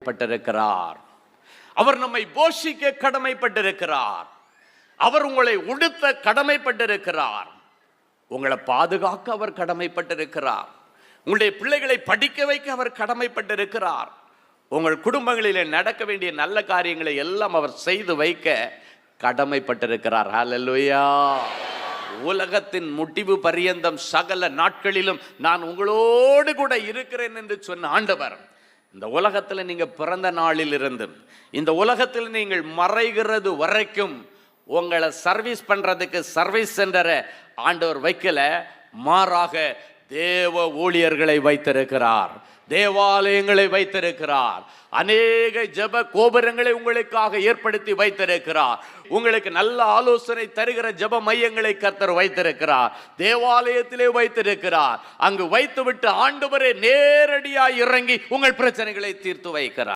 கடமைப்பட்டிருக்கிறார். அவர் நம்மை போஷிக்க கடமைப்பட்டிருக்கிறார். அவர் உங்களை உடுத்த கடமைப்பட்டிருக்கிறார். உங்களை பாதுகாக்க அவர் கடமைப்பட்டிருக்கிறார். உங்களுடைய பிள்ளைகளை படிக்க வைக்க அவர் கடமைப்பட்டிருக்கிறார். உங்கள் குடும்பங்களிலே நடக்க வேண்டிய நல்ல காரியங்களை எல்லாம் அவர் செய்து வைக்க கடமைப்பட்டிருக்கிறார். ஹல்லேலூயா. உலகத்தின் முடிவு பரியந்தம் சகல நாட்களிலும் நான் உங்களோடு கூட இருக்கிறேன் என்று சொன்ன ஆண்டவர், இந்த உலகத்தில் நீங்க பிறந்த நாளில் இருந்து இந்த உலகத்தில் நீங்கள் மறைகிறது வரைக்கும் உங்களை சர்வீஸ் பண்றதுக்கு சர்வீஸ் சென்டரை ஆண்டவர் வைக்கல, மாறாக தேவ ஊழியர்களை வைத்திருக்கிறார், தேவாலயங்களை வைத்திருக்கிறார், அநேக ஜெப கோபுரங்களை உங்களுக்காக ஏற்படுத்தி வைத்திருக்கிறார். உங்களுக்கு நல்ல ஆலோசனை தருகிற ஜெப மையங்களை கர்த்தர் வைத்திருக்கிறார், தேவாலயத்திலே வைத்திருக்கிறார். அங்கு வைத்துவிட்டு ஆண்டவரே நேரடியாய் இறங்கி உங்கள் பிரச்சனைகளை தீர்த்து வைக்கிறார்.